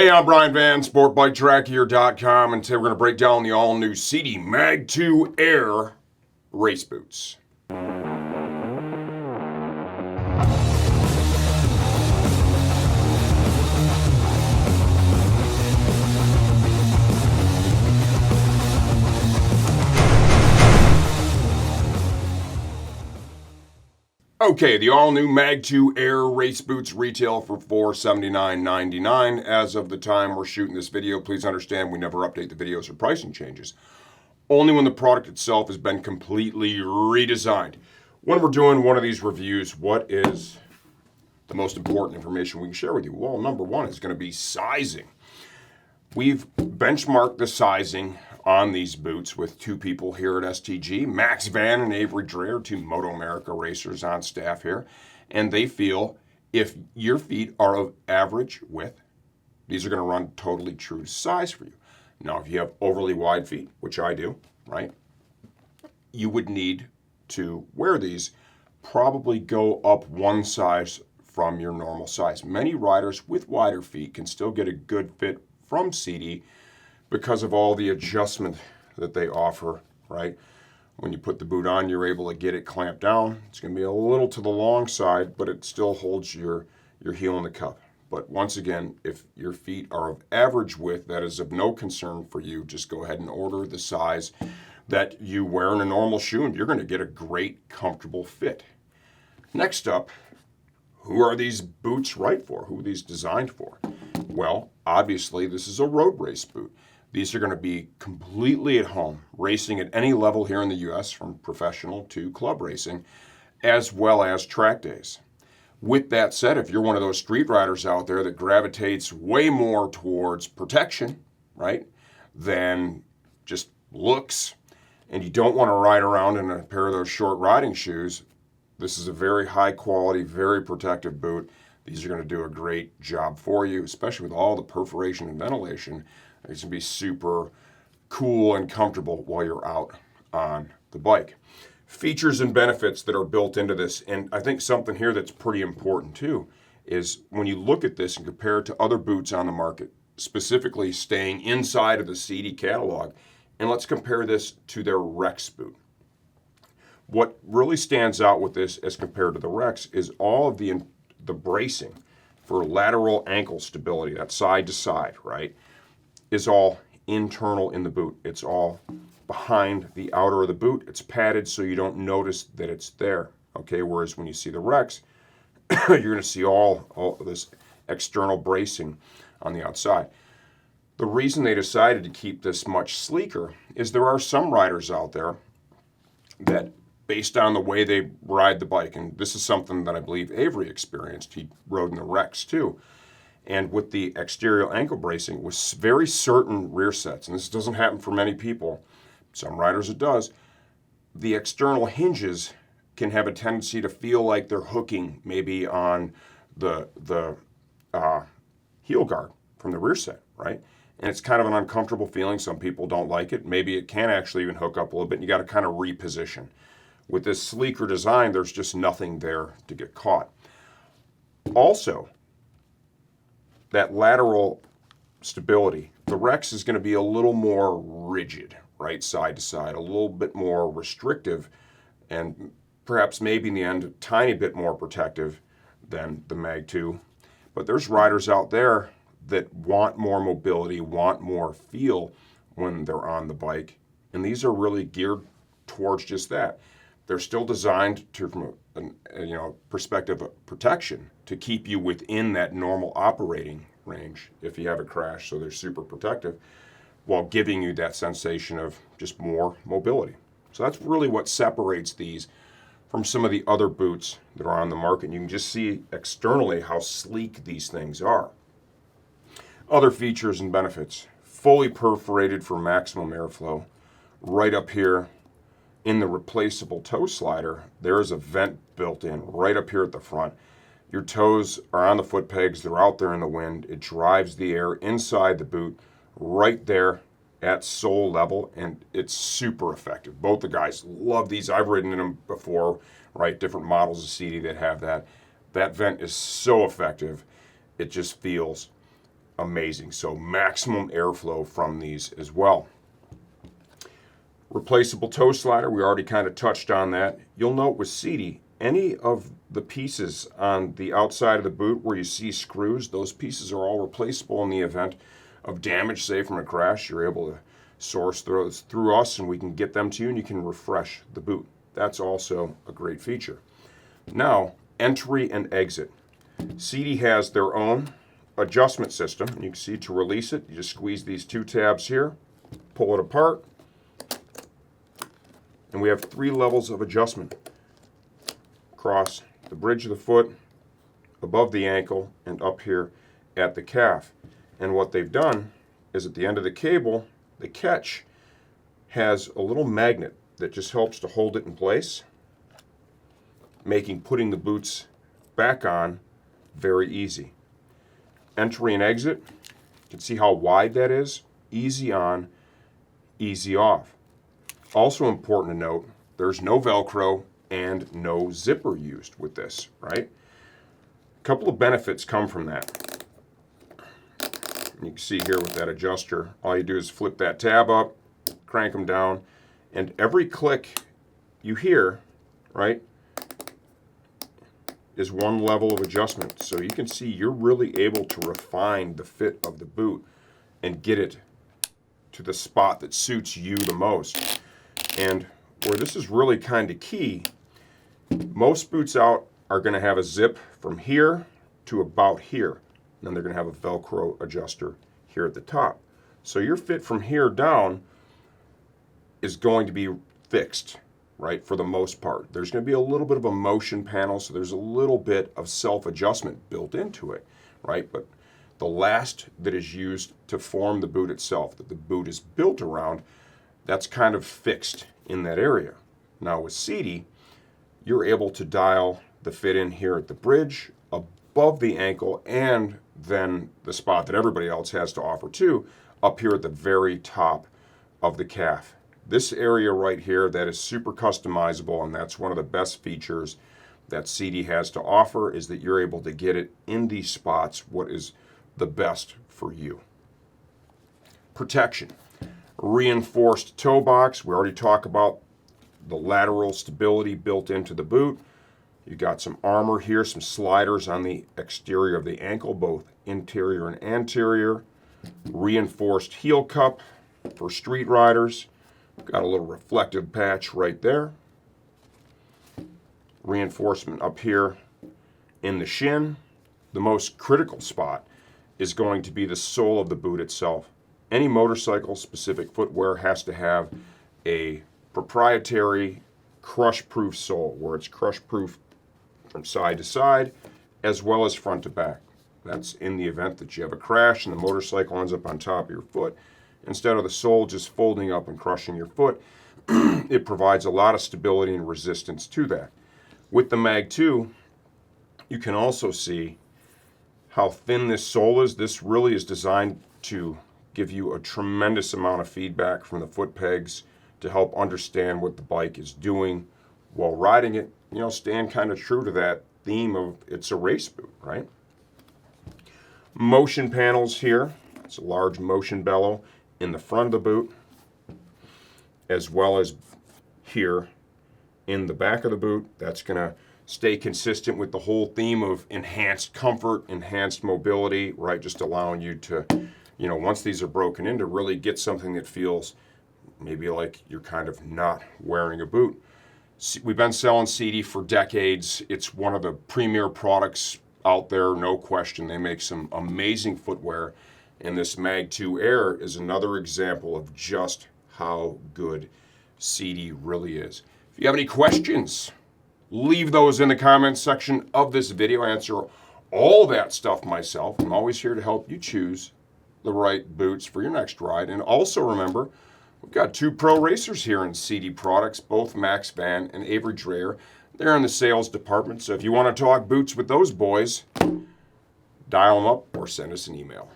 Hey, I'm Brian Van, SportBikeTrackHere.com, and today we're going to break down the all-new Sidi Mag-2 Air race boots. Okay, the all-new Mag-2 Air race boots retail for $479.99. As of the time we're shooting this video, please understand we never update the videos or pricing changes. Only when the product itself has been completely redesigned. When we're doing one of these reviews, what is the most important information we can share with you? Well, number one is going to be sizing. We've benchmarked the sizing on these boots with two people here at STG, Max Van and Avery Dreher, two Moto America racers on staff here, and they feel if your feet are of average width, these are going to run totally true to size for you. Now, if you have overly wide feet, which I do, right, you would need to wear these, probably go up one size from your normal size. Many riders with wider feet can still get a good fit from Sidi because of all the adjustment that they offer, right? When you put the boot on, you're able to get it clamped down. It's going to be a little to the long side, but it still holds your heel in the cup. But once again, if your feet are of average width, that is of no concern for you. Just go ahead and order the size that you wear in a normal shoe, and you're going to get a great, comfortable fit. Next up, who are these boots right for? Who are these designed for? Well, obviously, this is a road race boot. These are going to be completely at home, racing at any level here in the U.S., from professional to club racing, as well as track days. With that said, if you're one of those street riders out there that gravitates way more towards protection, right, than just looks, and you don't want to ride around in a pair of those short riding shoes, this is a very high quality, very protective boot. These are going to do a great job for you, especially with all the perforation and ventilation. It's going to be super cool and comfortable while you're out on the bike. Features and benefits that are built into this, and I think something here that's pretty important too, is when you look at this and compare it to other boots on the market, specifically staying inside of the Sidi catalog, and let's compare this to their Rex boot. What really stands out with this as compared to the Rex is all of the bracing for lateral ankle stability, that side to side, right, is all internal in the boot. It's all behind the outer of the boot. It's padded so you don't notice that it's there, okay? Whereas when you see the Rex, you're going to see all this external bracing on the outside. The reason they decided to keep this much sleeker is there are some riders out there that, based on the way they ride the bike, and this is something that I believe Avery experienced. He rode in the Rex too. And with the exterior ankle bracing, with very certain rear sets, and this doesn't happen for many people, some riders it does, the external hinges can have a tendency to feel like they're hooking maybe on the heel guard from the rear set, right? And it's kind of an uncomfortable feeling. Some people don't like it. Maybe it can actually even hook up a little bit, and you got to kind of reposition. With this sleeker design, there's just nothing there to get caught. Also, that lateral stability, the Rex is going to be a little more rigid, right, side to side, a little bit more restrictive, and perhaps maybe in the end a tiny bit more protective than the Mag-2. But there's riders out there that want more mobility, want more feel when they're on the bike, and these are really geared towards just that. They're still designed to, from a perspective of protection, to keep you within that normal operating range if you have a crash, so they're super protective, while giving you that sensation of just more mobility. So that's really what separates these from some of the other boots that are on the market. And you can just see externally how sleek these things are. Other features and benefits: fully perforated for maximum airflow. Right up here in the replaceable toe slider, there is a vent built in right up here at the front. Your toes are on the foot pegs, they're out there in the wind. It drives the air inside the boot right there at sole level, and it's super effective. Both the guys love these. I've ridden in them before, right? Different models of Sidi that have that. That vent is so effective. It just feels amazing. So maximum airflow from these as well. Replaceable toe slider, we already kind of touched on that. You'll note with Sidi, any of the pieces on the outside of the boot where you see screws, those pieces are all replaceable in the event of damage, say from a crash. You're able to source those through us and we can get them to you and you can refresh the boot. That's also a great feature. Now, entry and exit. Sidi has their own adjustment system. And you can see to release it, you just squeeze these two tabs here, pull it apart, and we have 3 levels of adjustment across the bridge of the foot, above the ankle, and up here at the calf. And what they've done is at the end of the cable, the catch has a little magnet that just helps to hold it in place, making putting the boots back on very easy. Entry and exit, you can see how wide that is. Easy on, easy off. Also important to note, there's no Velcro and no zipper used with this, right? A couple of benefits come from that. You can see here with that adjuster, all you do is flip that tab up, crank them down, and every click you hear, right, is one level of adjustment. So you can see you're really able to refine the fit of the boot and get it to the spot that suits you the most. And where this is really kind of key, most boots out are going to have a zip from here to about here. And then they're going to have a Velcro adjuster here at the top. So your fit from here down is going to be fixed, right, for the most part. There's going to be a little bit of a motion panel, so there's a little bit of self-adjustment built into it, right? But the last that is used to form the boot itself, that the boot is built around, that's kind of fixed in that area. Now with Sidi, you're able to dial the fit in here at the bridge, above the ankle, and then the spot that everybody else has to offer too, up here at the very top of the calf. This area right here, that is super customizable, and that's one of the best features that Sidi has to offer, is that you're able to get it in these spots what is the best for you. Protection. Reinforced toe box. We already talked about the lateral stability built into the boot. You got some armor here, some sliders on the exterior of the ankle, both interior and anterior. Reinforced heel cup for street riders. Got a little reflective patch right there. Reinforcement up here in the shin. The most critical spot is going to be the sole of the boot itself. Any motorcycle-specific footwear has to have a proprietary crush-proof sole, where it's crush-proof from side to side, as well as front to back. That's in the event that you have a crash and the motorcycle ends up on top of your foot. Instead of the sole just folding up and crushing your foot, it provides a lot of stability and resistance to that. With the Mag-2, you can also see how thin this sole is. This really is designed to give you a tremendous amount of feedback from the foot pegs to help understand what the bike is doing while riding it. You know, staying kind of true to that theme of it's a race boot, right? Motion panels here. It's a large motion bellow in the front of the boot, as well as here in the back of the boot. That's going to stay consistent with the whole theme of enhanced comfort, enhanced mobility, right? Just allowing you to, you know, once these are broken in, to really get something that feels maybe like you're kind of not wearing a boot. We've been selling Sidi for decades. It's one of the premier products out there, no question. They make some amazing footwear, and this Mag-2 Air is another example of just how good Sidi really is. If you have any questions, leave those in the comments section of this video. I answer all that stuff myself. I'm always here to help you choose the right boots for your next ride. And also remember, we've got 2 pro racers here in Sidi products, both Max Van and Avery Dreyer. They're in the sales department, so if you want to talk boots with those boys, dial them up or send us an email.